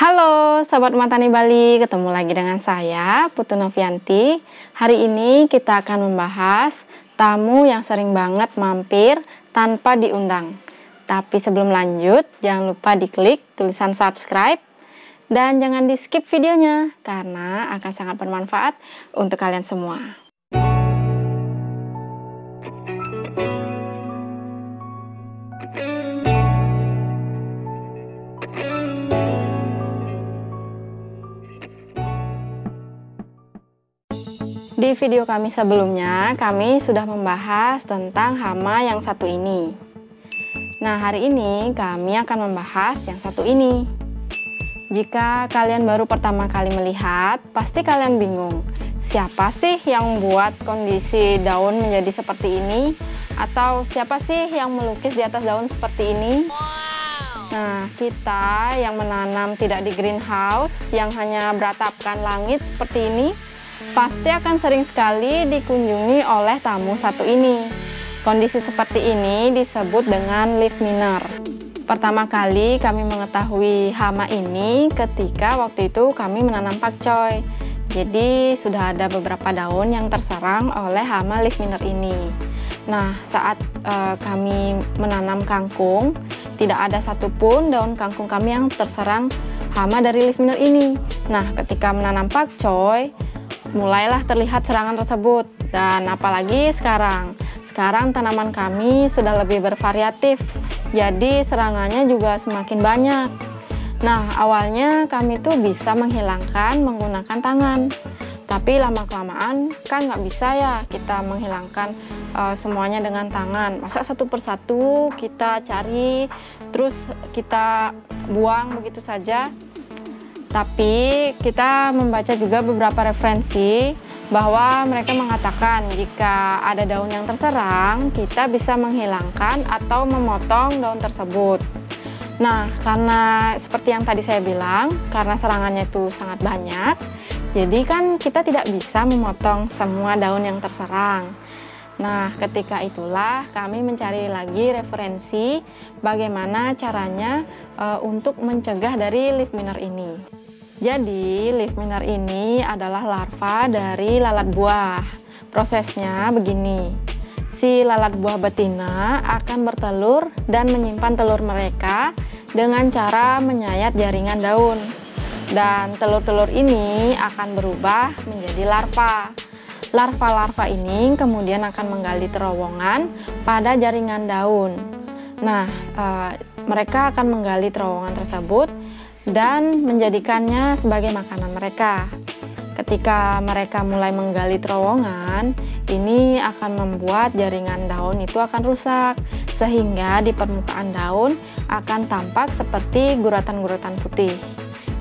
Halo Sobat Matani Bali, ketemu lagi dengan saya Putu Novianti. Hari ini kita akan membahas tamu yang sering banget mampir tanpa diundang. Tapi sebelum lanjut, jangan lupa diklik tulisan subscribe dan jangan di skip videonya karena akan sangat bermanfaat untuk kalian semua. Di video kami sebelumnya, kami sudah membahas tentang hama yang satu ini. Nah, hari ini kami akan membahas yang satu ini. Jika kalian baru pertama kali melihat, pasti kalian bingung. Siapa sih yang membuat kondisi daun menjadi seperti ini? Atau siapa sih yang melukis di atas daun seperti ini? Nah, kita yang menanam tidak di greenhouse, yang hanya beratapkan langit seperti ini, pasti akan sering sekali dikunjungi oleh tamu satu ini. Kondisi seperti ini disebut dengan leaf miner. Pertama kali kami mengetahui hama ini ketika waktu itu kami menanam pakcoy. Jadi sudah ada beberapa daun yang terserang oleh hama leaf miner ini. Nah, saat kami menanam kangkung, tidak ada satupun daun kangkung kami yang terserang hama dari leaf miner ini. Nah, ketika menanam pakcoy, mulailah terlihat serangan tersebut. Dan apalagi sekarang tanaman kami sudah lebih bervariatif, jadi serangannya juga semakin banyak. Nah, awalnya kami tuh bisa menghilangkan menggunakan tangan, tapi lama-kelamaan kan nggak bisa ya kita menghilangkan semuanya dengan tangan. Masa satu persatu kita cari terus kita buang begitu saja? Tapi kita membaca juga beberapa referensi bahwa mereka mengatakan jika ada daun yang terserang, kita bisa menghilangkan atau memotong daun tersebut. Nah, karena seperti yang tadi saya bilang, karena serangannya itu sangat banyak, jadi kan kita tidak bisa memotong semua daun yang terserang. Nah, ketika itulah kami mencari lagi referensi bagaimana caranya untuk mencegah dari leaf miner ini. Jadi, leaf miner ini adalah larva dari lalat buah. Prosesnya begini. Si lalat buah betina akan bertelur dan menyimpan telur mereka dengan cara menyayat jaringan daun. Dan telur-telur ini akan berubah menjadi larva. Larva-larva ini kemudian akan menggali terowongan pada jaringan daun. Nah, mereka akan menggali terowongan tersebut dan menjadikannya sebagai makanan mereka. Ketika mereka mulai menggali terowongan, ini akan membuat jaringan daun itu akan rusak, sehingga di permukaan daun akan tampak seperti guratan-guratan putih.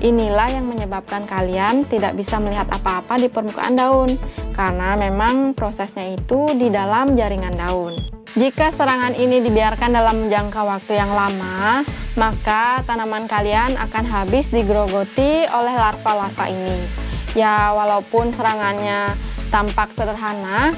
Inilah yang menyebabkan kalian tidak bisa melihat apa-apa di permukaan daun, karena memang prosesnya itu di dalam jaringan daun. Jika serangan ini dibiarkan dalam jangka waktu yang lama, maka tanaman kalian akan habis digerogoti oleh larva-larva ini. Ya, walaupun serangannya tampak sederhana,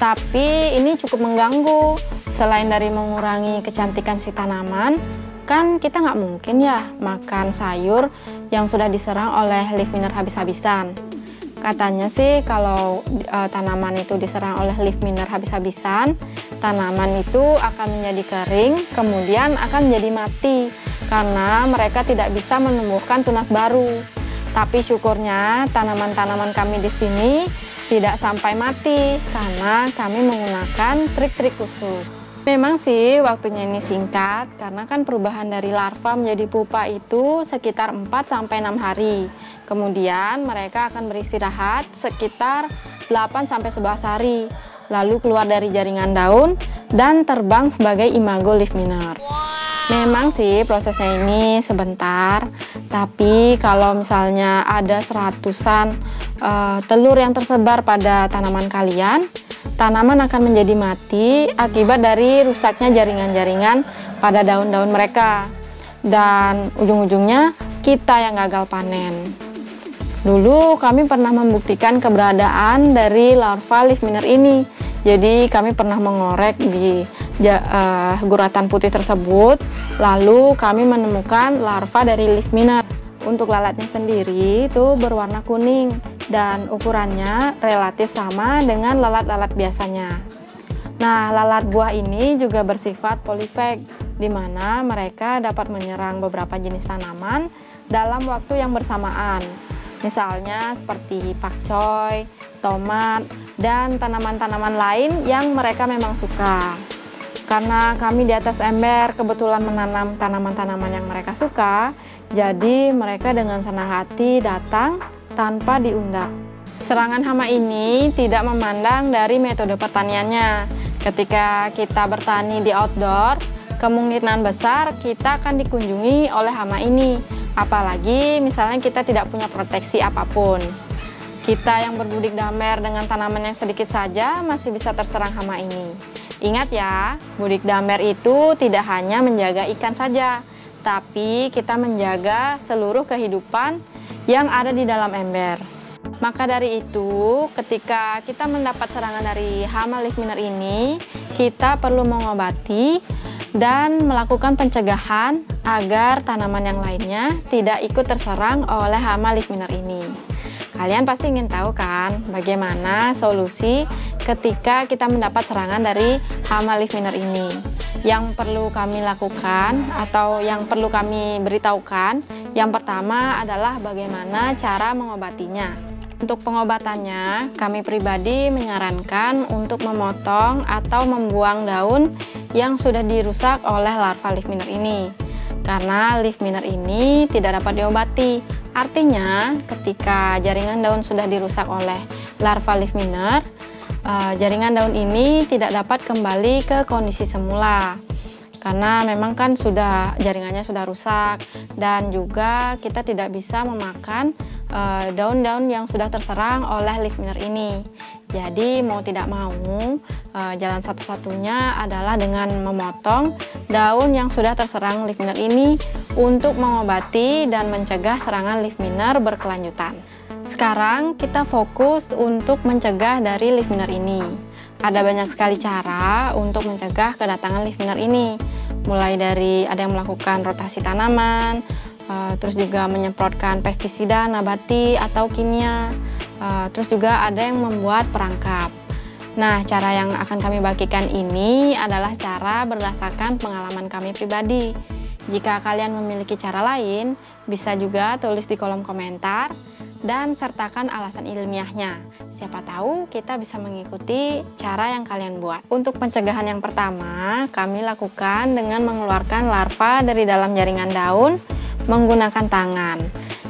tapi ini cukup mengganggu. Selain dari mengurangi kecantikan si tanaman, kan kita nggak mungkin ya makan sayur yang sudah diserang oleh leaf miner habis-habisan. Katanya sih kalau tanaman itu diserang oleh leaf miner habis-habisan, tanaman itu akan menjadi kering, kemudian akan menjadi mati karena mereka tidak bisa menumbuhkan tunas baru. Tapi syukurnya tanaman-tanaman kami di sini tidak sampai mati karena kami menggunakan trik-trik khusus. Memang sih waktunya ini singkat karena kan perubahan dari larva menjadi pupa itu sekitar 4-6 hari. Kemudian mereka akan beristirahat sekitar 8-11 hari. Lalu keluar dari jaringan daun dan terbang sebagai imago leaf miner. Memang sih prosesnya ini sebentar, tapi kalau misalnya ada seratusan telur yang tersebar pada tanaman kalian, tanaman akan menjadi mati akibat dari rusaknya jaringan-jaringan pada daun-daun mereka. Dan ujung-ujungnya kita yang gagal panen. Dulu kami pernah membuktikan keberadaan dari larva leaf miner ini. Jadi kami pernah mengorek di guratan putih tersebut, lalu kami menemukan larva dari leaf miner. untuk lalatnya sendiri itu berwarna kuning dan ukurannya relatif sama dengan lalat-lalat biasanya. Nah, lalat buah ini juga bersifat polifag, di mana mereka dapat menyerang beberapa jenis tanaman dalam waktu yang bersamaan. Misalnya seperti pakcoy, tomat, dan tanaman-tanaman lain yang mereka memang suka. Karena kami di atas ember kebetulan menanam tanaman-tanaman yang mereka suka, jadi mereka dengan senang hati datang tanpa diundang. Serangan hama ini tidak memandang dari metode pertaniannya. Ketika kita bertani di outdoor, kemungkinan besar kita akan dikunjungi oleh hama ini. Apalagi misalnya kita tidak punya proteksi apapun. Kita yang berbudik damer dengan tanaman yang sedikit saja masih bisa terserang hama ini. Ingat ya, budik damer itu tidak hanya menjaga ikan saja, tapi kita menjaga seluruh kehidupan yang ada di dalam ember. Maka dari itu, ketika kita mendapat serangan dari hama leaf miner ini, kita perlu mengobati dan melakukan pencegahan agar tanaman yang lainnya tidak ikut terserang oleh hama leaf miner ini. Kalian pasti ingin tahu kan bagaimana solusi ketika kita mendapat serangan dari hama leaf miner ini. Yang perlu kami lakukan atau yang perlu kami beritahukan, yang pertama adalah bagaimana cara mengobatinya. Untuk pengobatannya, kami pribadi menyarankan untuk memotong atau membuang daun yang sudah dirusak oleh larva leaf miner ini. Karena leaf miner ini tidak dapat diobati. Artinya, ketika jaringan daun sudah dirusak oleh larva leaf miner, jaringan daun ini tidak dapat kembali ke kondisi semula. Karena memang kan jaringannya sudah rusak, dan juga kita tidak bisa memakan daun-daun yang sudah terserang oleh leaf miner ini. Jadi mau tidak mau, jalan satu-satunya adalah dengan memotong daun yang sudah terserang leaf miner ini untuk mengobati dan mencegah serangan leaf miner berkelanjutan. Sekarang kita fokus untuk mencegah dari leaf miner ini. Ada banyak sekali cara untuk mencegah kedatangan leaf miner ini. Mulai dari ada yang melakukan rotasi tanaman, terus juga menyemprotkan pestisida nabati atau kimia, terus juga ada yang membuat perangkap. Nah, cara yang akan kami bagikan ini adalah cara berdasarkan pengalaman kami pribadi. Jika kalian memiliki cara lain, bisa juga tulis di kolom komentar dan sertakan alasan ilmiahnya. Siapa tahu kita bisa mengikuti cara yang kalian buat. Untuk pencegahan yang pertama, kami lakukan dengan mengeluarkan larva dari dalam jaringan daun menggunakan tangan.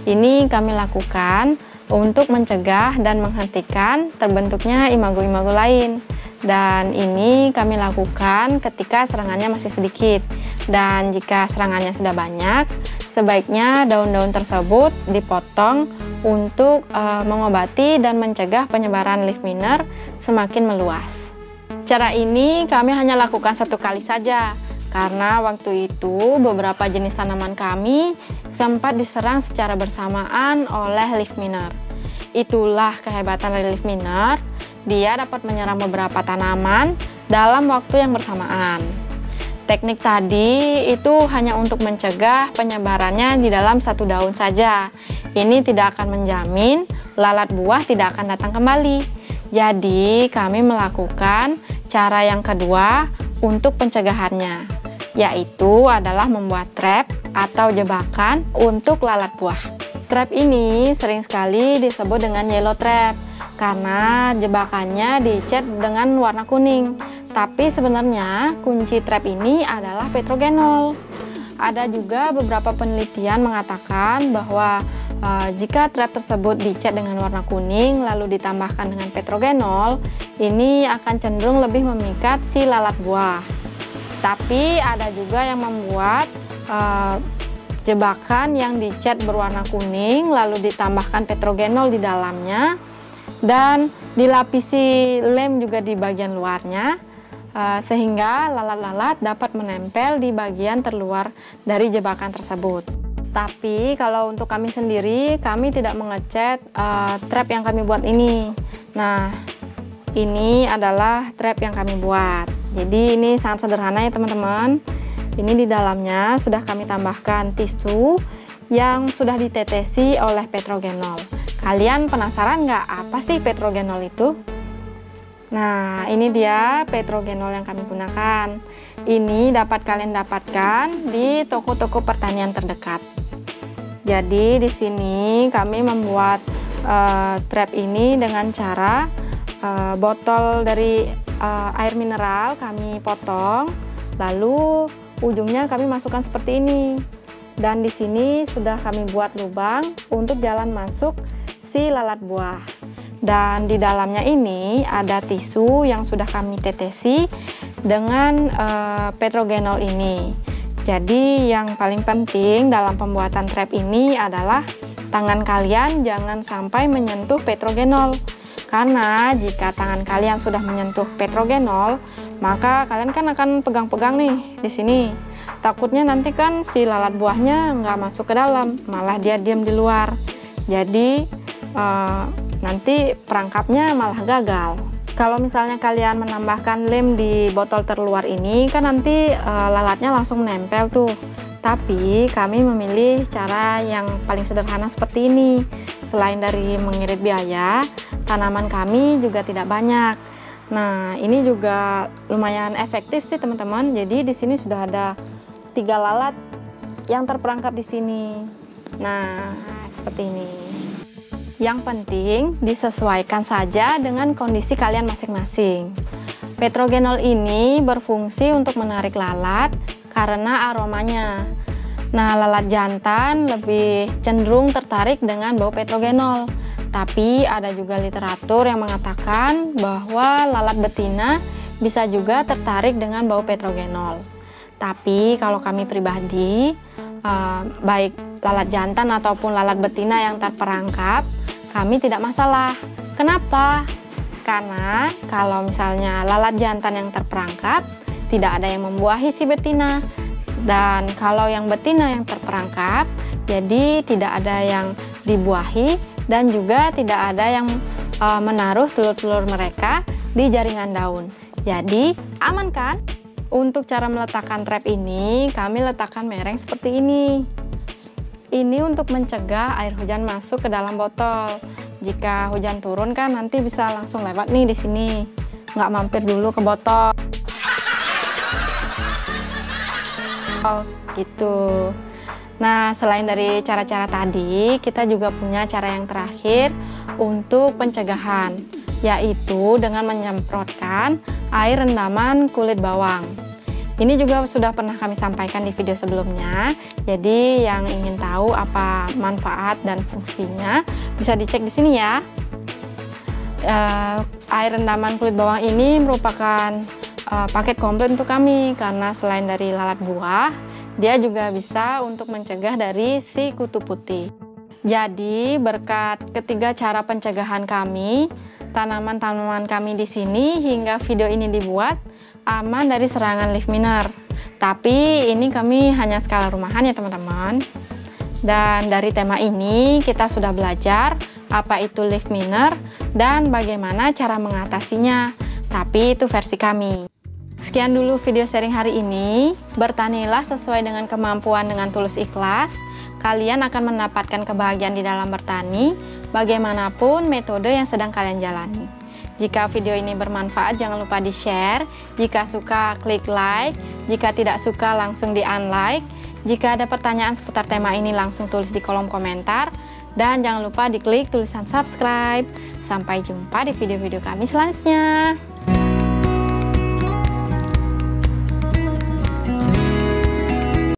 Ini kami lakukan untuk mencegah dan menghentikan terbentuknya imago-imago lain. Dan ini kami lakukan ketika serangannya masih sedikit. Dan jika serangannya sudah banyak, sebaiknya daun-daun tersebut dipotong untuk mengobati dan mencegah penyebaran leaf miner semakin meluas. Cara ini kami hanya lakukan 1 kali saja, karena waktu itu beberapa jenis tanaman kami sempat diserang secara bersamaan oleh leaf miner. Itulah kehebatan dari leaf miner, dia dapat menyerang beberapa tanaman dalam waktu yang bersamaan. Teknik tadi itu hanya untuk mencegah penyebarannya di dalam 1 daun saja. Ini tidak akan menjamin lalat buah tidak akan datang kembali. Jadi kami melakukan cara yang kedua untuk pencegahannya, yaitu adalah membuat trap atau jebakan untuk lalat buah. Trap ini sering sekali disebut dengan yellow trap karena jebakannya dicat dengan warna kuning. Tapi sebenarnya kunci trap ini adalah petrogenol. Ada juga beberapa penelitian mengatakan bahwa jika trap tersebut dicat dengan warna kuning lalu ditambahkan dengan petrogenol, ini akan cenderung lebih memikat si lalat buah. Tapi ada juga yang membuat jebakan yang dicat berwarna kuning lalu ditambahkan petrogenol di dalamnya dan dilapisi lem juga di bagian luarnya, sehingga lalat-lalat dapat menempel di bagian terluar dari jebakan tersebut. Tapi kalau untuk kami sendiri, kami tidak mengecat trap yang kami buat ini. Nah, ini adalah trap yang kami buat. Jadi ini sangat sederhana ya teman-teman. Ini di dalamnya sudah kami tambahkan tisu yang sudah ditetesi oleh petrogenol. Kalian penasaran nggak apa sih petrogenol itu? Nah, ini dia petrogenol yang kami gunakan. Ini dapat kalian dapatkan di toko-toko pertanian terdekat. Jadi di sini kami membuat trap ini dengan cara botol dari air mineral kami potong, lalu ujungnya kami masukkan seperti ini. Dan di sini sudah kami buat lubang untuk jalan masuk si lalat buah. Dan di dalamnya ini ada tisu yang sudah kami tetesi dengan petrogenol ini. Jadi yang paling penting dalam pembuatan trap ini adalah tangan kalian jangan sampai menyentuh petrogenol. Karena jika tangan kalian sudah menyentuh petrogenol, maka kalian kan akan pegang-pegang nih di sini. Takutnya nanti kan si lalat buahnya nggak masuk ke dalam, malah dia diam di luar. Jadi nanti perangkapnya malah gagal. Kalau misalnya kalian menambahkan lem di botol terluar ini, kan nanti lalatnya langsung menempel tuh. Tapi kami memilih cara yang paling sederhana seperti ini. Selain dari mengirit biaya, tanaman kami juga tidak banyak. Nah, ini juga lumayan efektif sih teman-teman. Jadi di sini sudah ada 3 lalat yang terperangkap di sini. Nah, seperti ini. Yang penting disesuaikan saja dengan kondisi kalian masing-masing. Petrogenol ini berfungsi untuk menarik lalat karena aromanya. Nah, lalat jantan lebih cenderung tertarik dengan bau petrogenol. Tapi ada juga literatur yang mengatakan bahwa lalat betina bisa juga tertarik dengan bau petrogenol. Tapi kalau kami pribadi, baik lalat jantan ataupun lalat betina yang terperangkap, kami tidak masalah. Kenapa? Karena kalau misalnya lalat jantan yang terperangkap, tidak ada yang membuahi si betina. Dan kalau yang betina yang terperangkap, jadi tidak ada yang dibuahi dan juga tidak ada yang menaruh telur-telur mereka di jaringan daun. Jadi aman kan? Untuk cara meletakkan trap ini, kami letakkan mereng seperti ini. Ini untuk mencegah air hujan masuk ke dalam botol. Jika hujan turun kan nanti bisa langsung lewat nih di sini, nggak mampir dulu ke botol. Oh, gitu. Nah, selain dari cara-cara tadi, kita juga punya cara yang terakhir untuk pencegahan, yaitu dengan menyemprotkan air rendaman kulit bawang. Ini juga sudah pernah kami sampaikan di video sebelumnya. Jadi yang ingin tahu apa manfaat dan fungsinya bisa dicek di sini ya. Air rendaman kulit bawang ini merupakan paket komplit untuk kami karena selain dari lalat buah, dia juga bisa untuk mencegah dari si kutu putih. Jadi berkat ketiga cara pencegahan kami, tanaman-tanaman kami di sini hingga video ini dibuat aman dari serangan leaf miner. Tapi ini kami hanya skala rumahan ya teman-teman. Dan dari tema ini kita sudah belajar apa itu leaf miner dan bagaimana cara mengatasinya. Tapi itu versi kami. Sekian dulu video sharing hari ini. Bertanilah sesuai dengan kemampuan dengan tulus ikhlas. Kalian akan mendapatkan kebahagiaan di dalam bertani, bagaimanapun metode yang sedang kalian jalani. Jika video ini bermanfaat, jangan lupa di-share. Jika suka, klik like. Jika tidak suka, langsung di-unlike. Jika ada pertanyaan seputar tema ini, langsung tulis di kolom komentar. Dan jangan lupa diklik tulisan subscribe. Sampai jumpa di video-video kami selanjutnya.